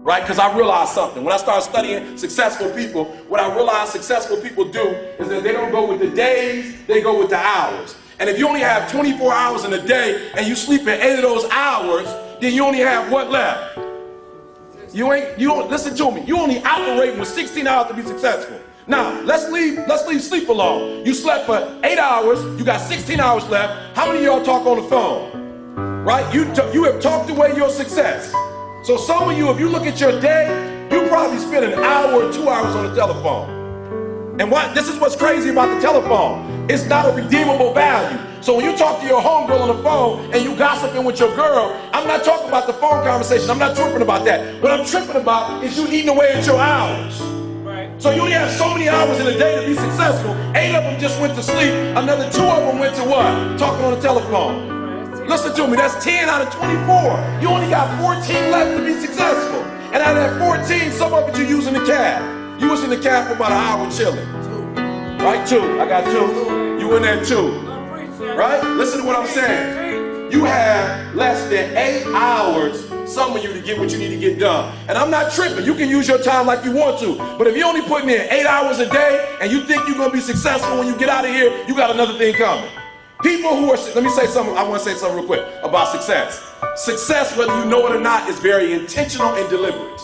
right? Because I realized something. When I started studying successful people, what I realized successful people do is that they don't go with the days, they go with the hours. And if you only have 24 hours in a day and you sleep in 8 of those hours, then you only have what left? You don't listen to me. You only operating with 16 hours to be successful. Now, let's leave sleep alone. You slept for 8 hours, you got 16 hours left. How many of y'all talk on the phone? Right? You have talked away your success. So some of you, if you look at your day, you probably spend an hour or 2 hours on the telephone. And this is what's crazy about the telephone. It's not a redeemable value. So when you talk to your homegirl on the phone and you gossiping with your girl, I'm not talking about the phone conversation. I'm not tripping about that. What I'm tripping about is you eating away at your hours. Right. So you only have so many hours in a day to be successful. 8 of them just went to sleep. Another 2 of them went to what? Talking on the telephone. Listen to me, that's 10 out of 24. You only got 14 left to be successful. And out of that 14, some of it you're using the cab. You was in the cab for about an hour chilling. Right, 2. I got 2. You in there 2. Right? Listen to what I'm saying. You have less than 8 hours, some of you, to get what you need to get done. And I'm not tripping. You can use your time like you want to. But if you're only putting in 8 hours a day and you think you're going to be successful when you get out of here, you got another thing coming. People who are, let me say something, I want to say something real quick about success. Success, whether you know it or not, is very intentional and deliberate.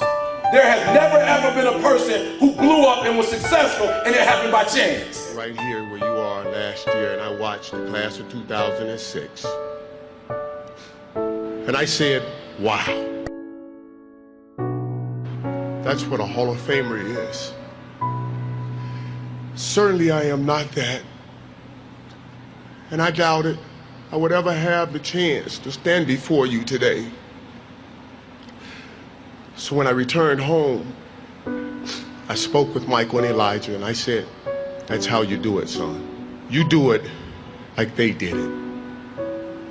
There has never ever been a person who blew up and was successful and it happened by chance. Right here where you are last year, and I watched the class of 2006. And I said, wow. That's what a Hall of Famer is. Certainly I am not that. And I doubted I would ever have the chance to stand before you today. So when I returned home, I spoke with Michael and Elijah, and I said, that's how you do it, son. You do it like they did it.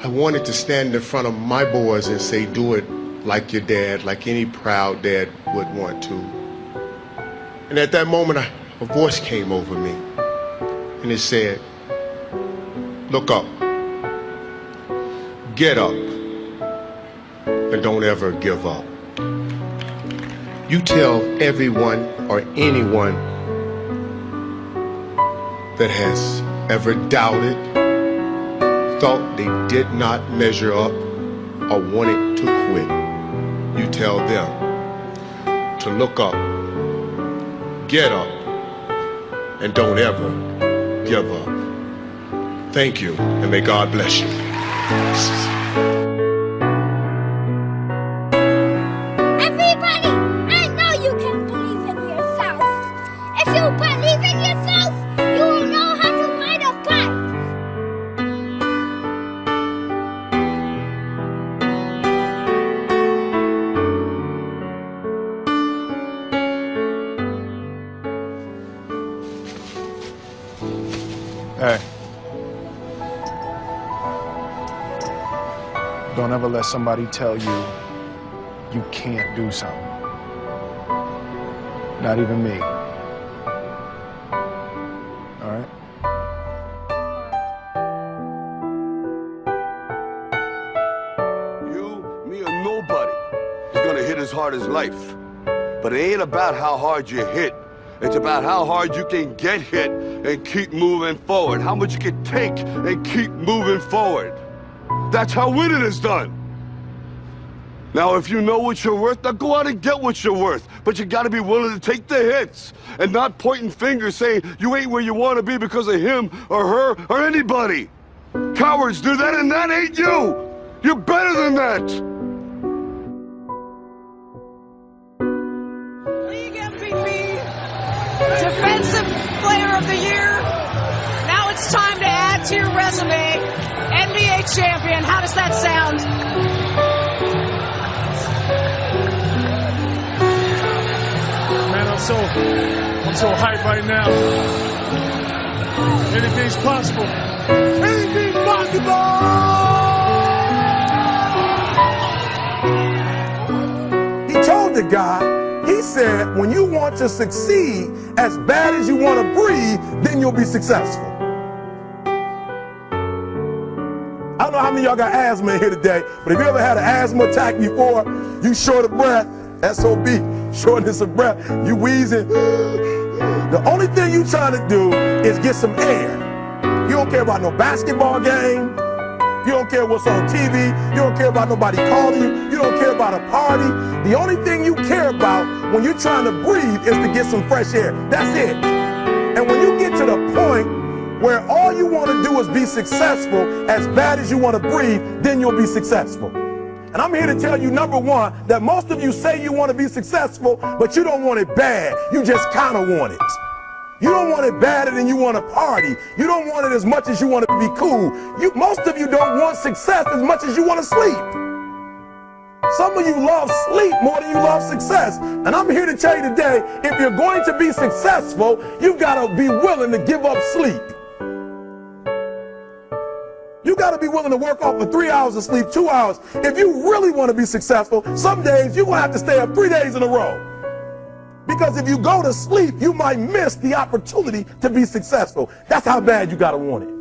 I wanted to stand in front of my boys and say, do it like your dad, like any proud dad would want to. And at that moment, a voice came over me, and it said, look up, get up, and don't ever give up. You tell everyone or anyone that has ever doubted, thought they did not measure up, or wanted to quit, you tell them to look up, get up, and don't ever give up. Thank you, and may God bless you. Everybody, I know you can believe in yourself. If you believe in yourself, you will know how to ride a bike. Hey. Don't ever let somebody tell you you can't do something. Not even me. All right? You, me, or nobody is gonna hit as hard as life. But it ain't about how hard you hit. It's about how hard you can get hit and keep moving forward. How much you can take and keep moving forward. That's how winning is done. Now, if you know what you're worth, now go out and get what you're worth. But you gotta be willing to take the hits and not pointing fingers saying you ain't where you wanna be because of him or her or anybody. Cowards do that, and that ain't you. You're better than that. League MVP, Defensive Player of the Year. Now it's time to add to your resume. NBA champion. How does that sound? Man, I'm so hyped right now. Anything's possible. Anything's possible! He told the guy, he said, when you want to succeed as bad as you want to breathe, then you'll be successful. I don't know how many of y'all got asthma in here today, but if you ever had an asthma attack before, you short of breath, SOB, shortness of breath. You wheezing. The only thing you trying to do is get some air. You don't care about no basketball game. You don't care what's on TV. You don't care about nobody calling you. You don't care about a party. The only thing you care about when you're trying to breathe is to get some fresh air. That's it. And when you get to the point where all you want to do is be successful as bad as you want to breathe, then you'll be successful. And I'm here to tell you, number one, that most of you say you want to be successful, but you don't want it bad. You just kind of want it. You don't want it badder than you want to party. You don't want it as much as you want to be cool. Most of you don't want success as much as you want to sleep. Some of you love sleep more than you love success. And I'm here to tell you today, if you're going to be successful, you've got to be willing to give up sleep. You got to be willing to work off for 3 hours of sleep, 2 hours. If you really want to be successful, some days you're going to have to stay up 3 days in a row. Because if you go to sleep, you might miss the opportunity to be successful. That's how bad you got to want it.